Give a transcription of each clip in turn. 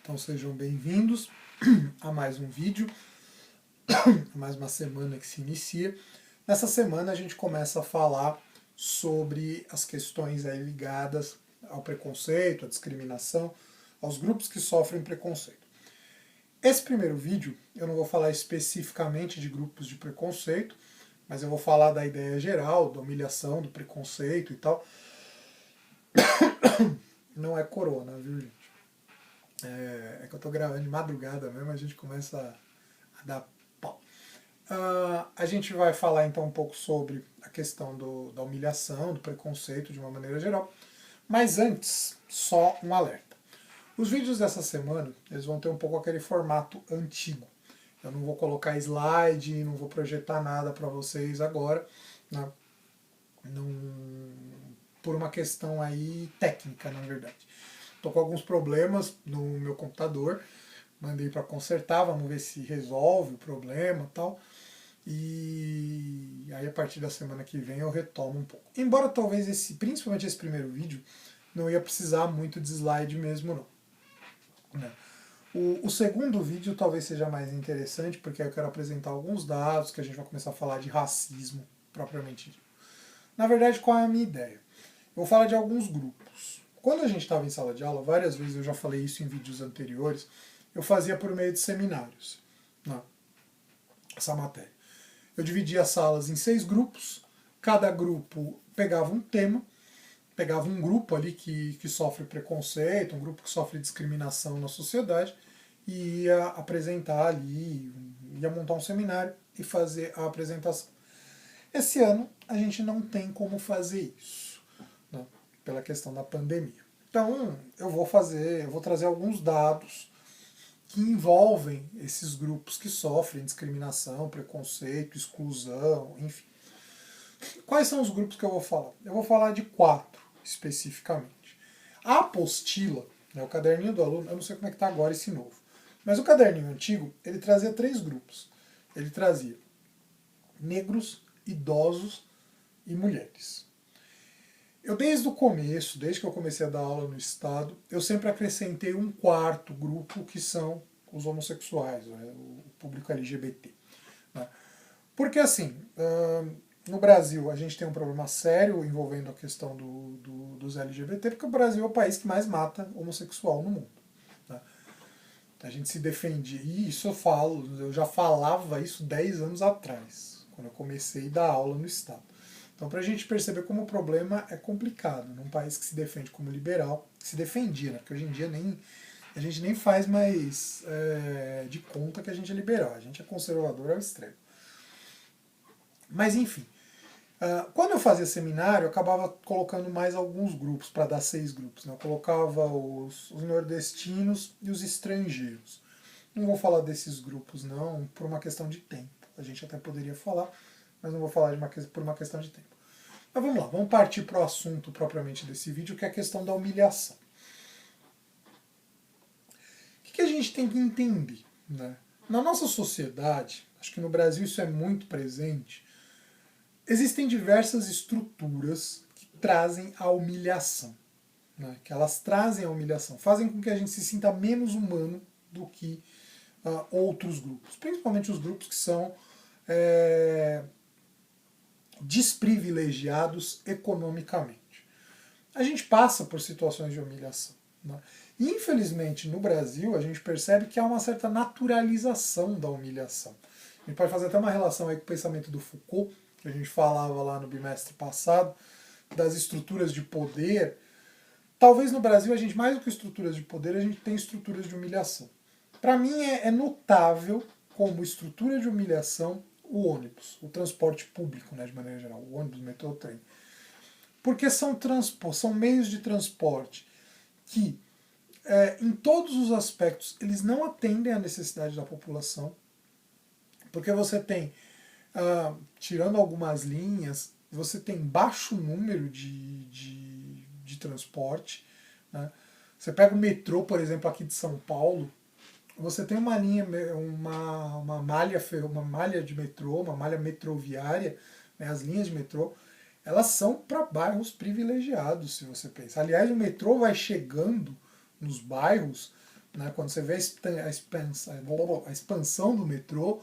Então sejam bem-vindos a mais um vídeo, a mais uma semana que se inicia. Nessa semana a gente começa a falar sobre as questões aí ligadas ao preconceito, à discriminação, aos grupos que sofrem preconceito. Esse primeiro vídeo eu não vou falar especificamente de grupos de preconceito, mas eu vou falar da ideia geral, da humilhação, do preconceito e tal. Não é corona, viu, gente? É que eu tô gravando de madrugada mesmo, a gente começa a dar pau. A gente vai falar então um pouco sobre a questão da humilhação, do preconceito de uma maneira geral. Mas antes, só um alerta. Os vídeos dessa semana, eles vão ter um pouco aquele formato antigo. Eu não vou colocar slide, não vou projetar nada para vocês agora, né? Por uma questão aí técnica, na verdade. Estou com alguns problemas no meu computador, mandei para consertar, vamos ver se resolve o problema e tal. E aí a partir da semana que vem eu retomo um pouco. Embora talvez principalmente esse primeiro vídeo, não ia precisar muito de slide mesmo não. Né? O segundo vídeo talvez seja mais interessante, porque eu quero apresentar alguns dados, que a gente vai começar a falar de racismo propriamente dito. Na verdade, qual é a minha ideia? Eu vou falar de alguns grupos. Quando a gente estava em sala de aula, várias vezes eu já falei isso em vídeos anteriores, eu fazia por meio de seminários, né, essa matéria. Eu dividia as salas em 6 grupos, cada grupo pegava um tema, pegava um grupo ali que sofre preconceito, um grupo que sofre discriminação na sociedade, e ia apresentar ali, ia montar um seminário e fazer a apresentação. Esse ano a gente não tem como fazer isso, né, pela questão da pandemia. Então eu vou trazer alguns dados que envolvem esses grupos que sofrem discriminação, preconceito, exclusão, enfim. Quais são os grupos que eu vou falar? Eu vou falar de 4 especificamente. A apostila, né, o caderninho do aluno, eu não sei como é que está agora esse novo, mas o caderninho antigo, ele trazia 3 grupos. Ele trazia negros, idosos e mulheres. Eu desde o começo, desde que eu comecei a dar aula no estado, eu sempre acrescentei um 4º grupo, que são os homossexuais, né, o público LGBT. Né? Porque assim, no Brasil a gente tem um problema sério envolvendo a questão dos LGBT, porque o Brasil é o país que mais mata homossexual no mundo. Né? A gente se defendia, e isso eu já falava isso 10 anos atrás, quando eu comecei a dar aula no estado. Então, para a gente perceber como o problema é complicado, num país que se defende como liberal, que se defendia, né? Porque hoje em dia a gente nem faz mais de conta que a gente é liberal, a gente é conservador ao extremo. Mas, enfim, quando eu fazia seminário, eu acabava colocando mais alguns grupos, para dar 6 grupos. Né? Eu colocava os nordestinos e os estrangeiros. Não vou falar desses grupos, não, por uma questão de tempo. A gente até poderia falar, mas não vou falar por uma questão de tempo. Mas vamos lá, vamos partir para o assunto propriamente desse vídeo, que é a questão da humilhação. O que a gente tem que entender? Né? Na nossa sociedade, acho que no Brasil isso é muito presente, existem diversas estruturas que trazem a humilhação. Né? Que elas trazem a humilhação, fazem com que a gente se sinta menos humano do que outros grupos. Principalmente os grupos que são desprivilegiados economicamente. A gente passa por situações de humilhação. Né? E, infelizmente, no Brasil, a gente percebe que há uma certa naturalização da humilhação. A gente pode fazer até uma relação aí com o pensamento do Foucault, que a gente falava lá no bimestre passado, das estruturas de poder. Talvez no Brasil, a gente, mais do que estruturas de poder, a gente tem estruturas de humilhação. Para mim, é notável como estrutura de humilhação o ônibus, o transporte público, né, de maneira geral, o ônibus, o metrô, o trem. Porque são meios de transporte que, em todos os aspectos, eles não atendem à necessidade da população, porque você tem, tirando algumas linhas, você tem baixo número de transporte. Né? Você pega o metrô, por exemplo, aqui de São Paulo, você tem uma linha, uma malha de metrô, uma malha metroviária, né, as linhas de metrô, elas são para bairros privilegiados, se você pensa. Aliás, o metrô vai chegando nos bairros né, quando você vê a expansão do metrô,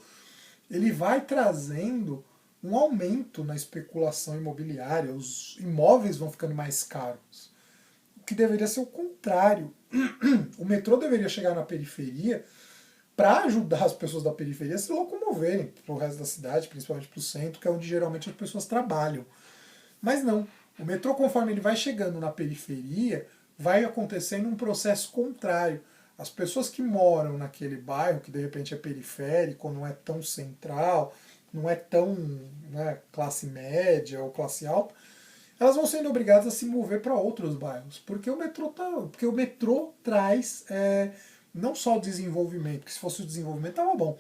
ele vai trazendo um aumento na especulação imobiliária, os imóveis vão ficando mais caros. O que deveria ser o contrário. O metrô deveria chegar na periferia para ajudar as pessoas da periferia a se locomoverem para o resto da cidade, principalmente para o centro, que é onde geralmente as pessoas trabalham. Mas não. O metrô, conforme ele vai chegando na periferia, vai acontecendo um processo contrário. As pessoas que moram naquele bairro, que de repente é periférico, não é tão central, não é tão, né, classe média ou classe alta, elas vão sendo obrigadas a se mover para outros bairros, porque o metrô traz não só o desenvolvimento, que se fosse o desenvolvimento estava bom.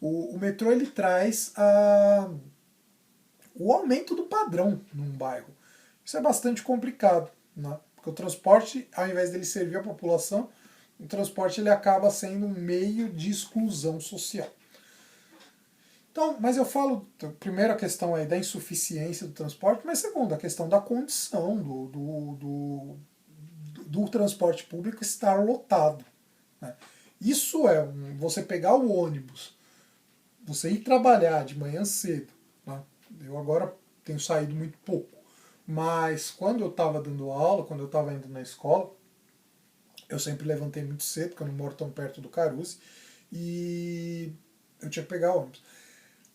O metrô ele traz o aumento do padrão num bairro. Isso é bastante complicado, né? Porque o transporte, ao invés dele servir a população, o transporte ele acaba sendo um meio de exclusão social. Então, mas eu falo, primeiro a questão aí da insuficiência do transporte, mas segundo, a questão da condição do transporte público estar lotado. Né? Isso é você pegar o ônibus, você ir trabalhar de manhã cedo. Né? Eu agora tenho saído muito pouco, mas quando eu estava dando aula, quando eu estava indo na escola, eu sempre levantei muito cedo, porque eu não moro tão perto do Caruze, e eu tinha que pegar ônibus.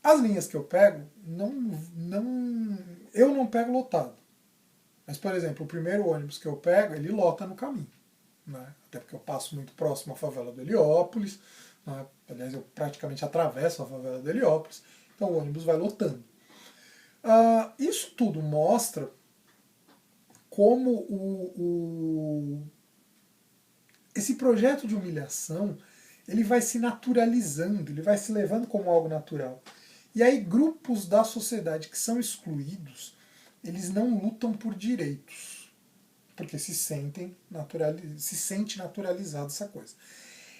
As linhas que eu pego, eu não pego lotado. Mas, por exemplo, o primeiro ônibus que eu pego, ele lota no caminho. Né? Até porque eu passo muito próximo à favela do Heliópolis. Né? Aliás, eu praticamente atravesso a favela do Heliópolis. Então o ônibus vai lotando. Isso tudo mostra como esse projeto de humilhação ele vai se naturalizando, ele vai se levando como algo natural. E aí grupos da sociedade que são excluídos, eles não lutam por direitos, porque se sente naturalizado essa coisa.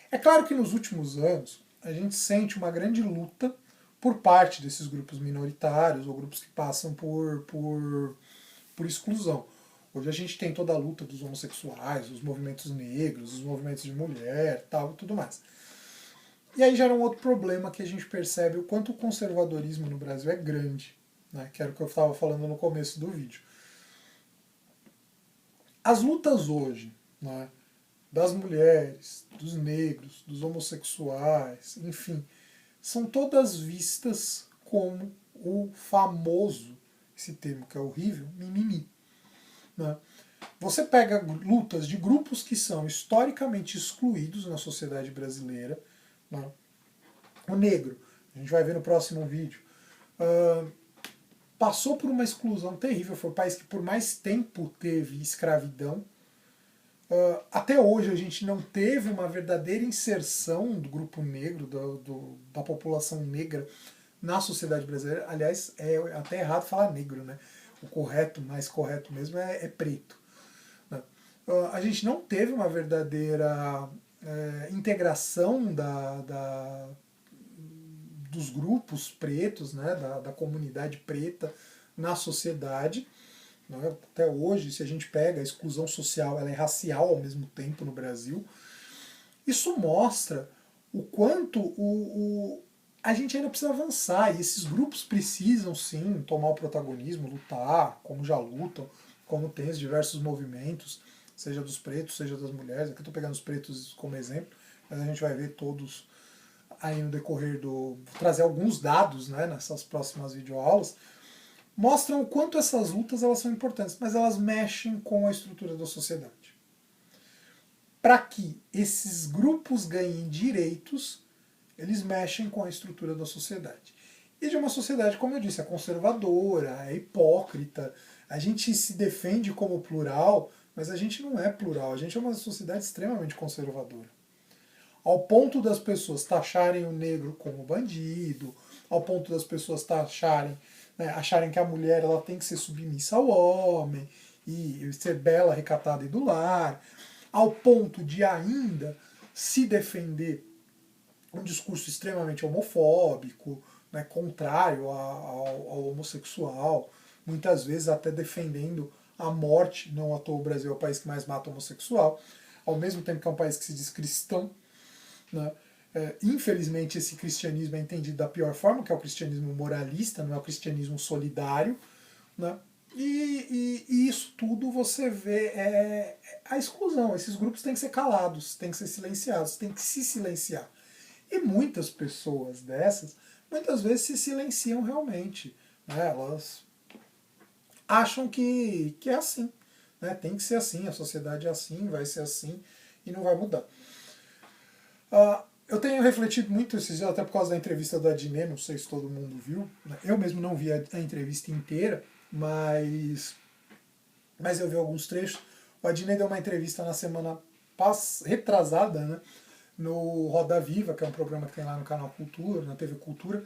É claro que nos últimos anos a gente sente uma grande luta por parte desses grupos minoritários ou grupos que passam por exclusão. Hoje a gente tem toda a luta dos homossexuais, os movimentos negros, os movimentos de mulher, tal, e tudo mais. E aí gera um outro problema que a gente percebe o quanto o conservadorismo no Brasil é grande, né? Que era o que eu estava falando no começo do vídeo. As lutas hoje, né, das mulheres, dos negros, dos homossexuais, enfim, são todas vistas como o famoso, esse termo que é horrível, mimimi. Né? Você pega lutas de grupos que são historicamente excluídos na sociedade brasileira. Né? O negro, a gente vai ver no próximo vídeo, passou por uma exclusão terrível. Foi o país que por mais tempo teve escravidão. Até hoje a gente não teve uma verdadeira inserção do grupo negro, da população negra na sociedade brasileira. Aliás, é até errado falar negro, né? O correto, mais correto mesmo, é preto. Né? A gente não teve uma verdadeira integração dos grupos pretos, né? da comunidade preta na sociedade. Né? Até hoje, se a gente pega a exclusão social, ela é racial ao mesmo tempo no Brasil. Isso mostra o quanto a gente ainda precisa avançar, e esses grupos precisam sim tomar o protagonismo, lutar, como já lutam, como tem os diversos movimentos, seja dos pretos, seja das mulheres. Aqui eu estou pegando os pretos como exemplo, mas a gente vai ver todos aí no decorrer do... Vou trazer alguns dados, né, nessas próximas videoaulas, mostram o quanto essas lutas elas são importantes, mas elas mexem com a estrutura da sociedade. Para que esses grupos ganhem direitos, eles mexem com a estrutura da sociedade. E de uma sociedade, como eu disse, é conservadora, é hipócrita. A gente se defende como plural, mas a gente não é plural. A gente é uma sociedade extremamente conservadora. Ao ponto das pessoas taxarem o negro como bandido, ao ponto das pessoas acharem que a mulher ela tem que ser submissa ao homem, e ser bela, recatada e do lar, ao ponto de ainda se defender um discurso extremamente homofóbico, né, contrário ao homossexual, muitas vezes até defendendo a morte. Não à toa o Brasil é o país que mais mata homossexual. ao mesmo tempo que é um país que se diz cristão, né? Infelizmente esse cristianismo é entendido da pior forma, que é o cristianismo moralista, não é o cristianismo solidário, né? E isso tudo você vê a exclusão. Esses grupos têm que ser calados, têm que ser silenciados, têm que se silenciar. E muitas pessoas dessas, muitas vezes se silenciam realmente, né? Elas acham que é assim, né? Tem que ser assim, a sociedade é assim, vai ser assim e não vai mudar. Eu tenho refletido muito esses dias, até por causa da entrevista da Adnet, não sei se todo mundo viu, né? Eu mesmo não vi a entrevista inteira, mas eu vi alguns trechos. O Adnet deu uma entrevista na semana retrasada, né, no Roda Viva, que é um programa que tem lá no canal Cultura, na TV Cultura,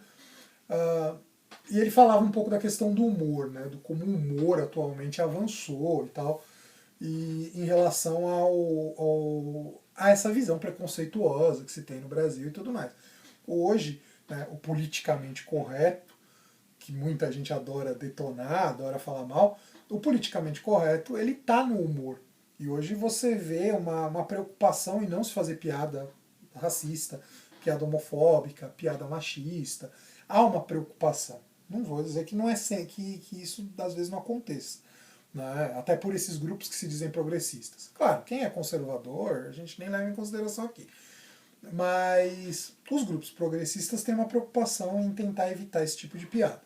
e ele falava um pouco da questão do humor, né, do como o humor atualmente avançou e tal, e em relação a essa visão preconceituosa que se tem no Brasil e tudo mais. Hoje, né, o politicamente correto, que muita gente adora detonar, adora falar mal, o politicamente correto, ele está no humor. E hoje você vê uma preocupação em não se fazer piada racista, piada homofóbica, piada machista. Há uma preocupação. Não vou dizer que não é que isso às vezes não aconteça, né? Até por esses grupos que se dizem progressistas. Claro, quem é conservador, a gente nem leva em consideração aqui. Mas os grupos progressistas têm uma preocupação em tentar evitar esse tipo de piada.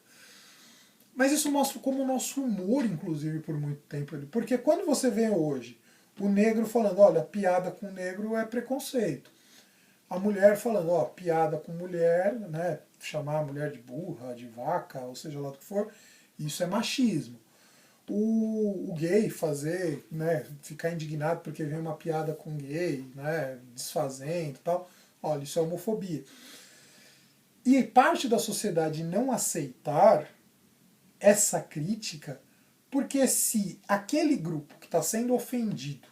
Mas isso mostra como o nosso humor, inclusive, por muito tempo. Porque quando você vê hoje o negro falando, olha, piada com negro é preconceito. A mulher falando, ó, piada com mulher, né, chamar a mulher de burra, de vaca, ou seja lá do que for, isso é machismo. O gay fazer, né, ficar indignado porque vem uma piada com gay, né, desfazendo e tal, olha, isso é homofobia. E parte da sociedade não aceitar essa crítica, porque se aquele grupo que está sendo ofendido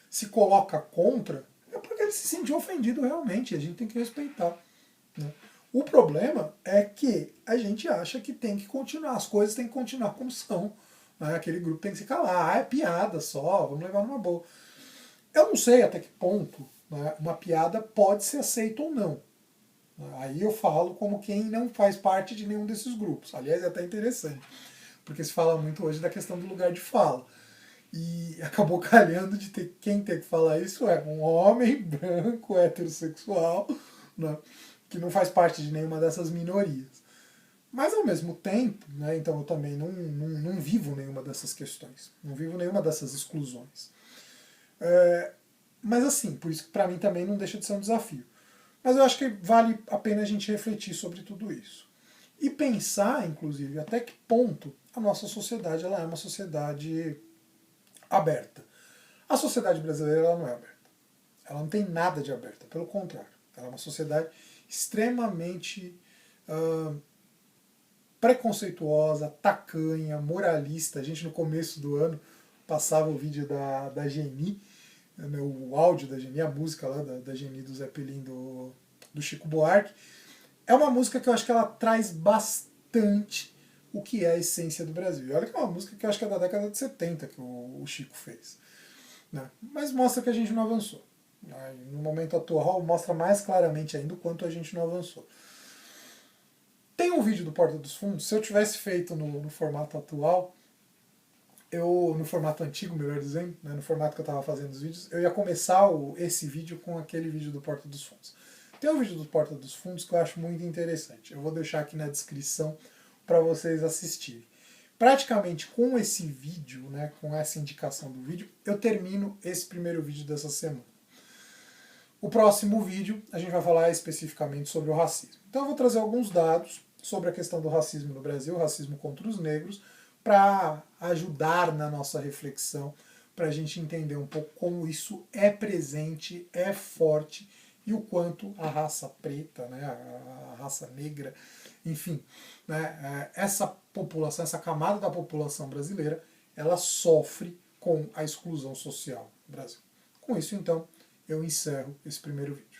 se coloca contra, é porque ele se sentiu ofendido realmente, a gente tem que respeitar, né? O problema é que a gente acha que tem que continuar, as coisas têm que continuar como são, né? Aquele grupo tem que se calar, é piada só, vamos levar numa boa. Eu não sei até que ponto, né, uma piada pode ser aceita ou não. Aí eu falo como quem não faz parte de nenhum desses grupos. Aliás, é até interessante, porque se fala muito hoje da questão do lugar de fala. E acabou calhando de ter quem tem que falar isso é um homem branco, heterossexual, né, que não faz parte de nenhuma dessas minorias. Mas ao mesmo tempo, né, então eu também não vivo nenhuma dessas questões, não vivo nenhuma dessas exclusões. Mas assim, por isso que para mim também não deixa de ser um desafio. Mas eu acho que vale a pena a gente refletir sobre tudo isso. E pensar, inclusive, até que ponto a nossa sociedade ela é uma sociedade aberta. A sociedade brasileira ela não é aberta. Ela não tem nada de aberta, pelo contrário. Ela é uma sociedade extremamente preconceituosa, tacanha, moralista. A gente no começo do ano passava o vídeo da Geni, né, o áudio da Geni, a música lá da Geni do Zeppelin do Chico Buarque. É uma música que eu acho que ela traz bastante o que é a essência do Brasil. E olha que é uma música que eu acho que é da década de 70 que o Chico fez, né? Mas mostra que a gente não avançou. No momento atual, mostra mais claramente ainda o quanto a gente não avançou. Tem um vídeo do Porta dos Fundos, se eu tivesse feito no formato atual, no formato antigo, melhor dizendo, né, no formato que eu estava fazendo os vídeos, eu ia começar esse vídeo com aquele vídeo do Porta dos Fundos. Tem um vídeo do Porta dos Fundos que eu acho muito interessante. Eu vou deixar aqui na descrição para vocês assistirem. Praticamente com esse vídeo, né, com essa indicação do vídeo, eu termino esse primeiro vídeo dessa semana. O próximo vídeo a gente vai falar especificamente sobre o racismo. Então eu vou trazer alguns dados sobre a questão do racismo no Brasil, o racismo contra os negros, para ajudar na nossa reflexão, para a gente entender um pouco como isso é presente, é forte, e o quanto a raça preta, né, a raça negra, enfim, né, essa população, essa camada da população brasileira, ela sofre com a exclusão social no Brasil. Com isso, então, eu encerro esse primeiro vídeo.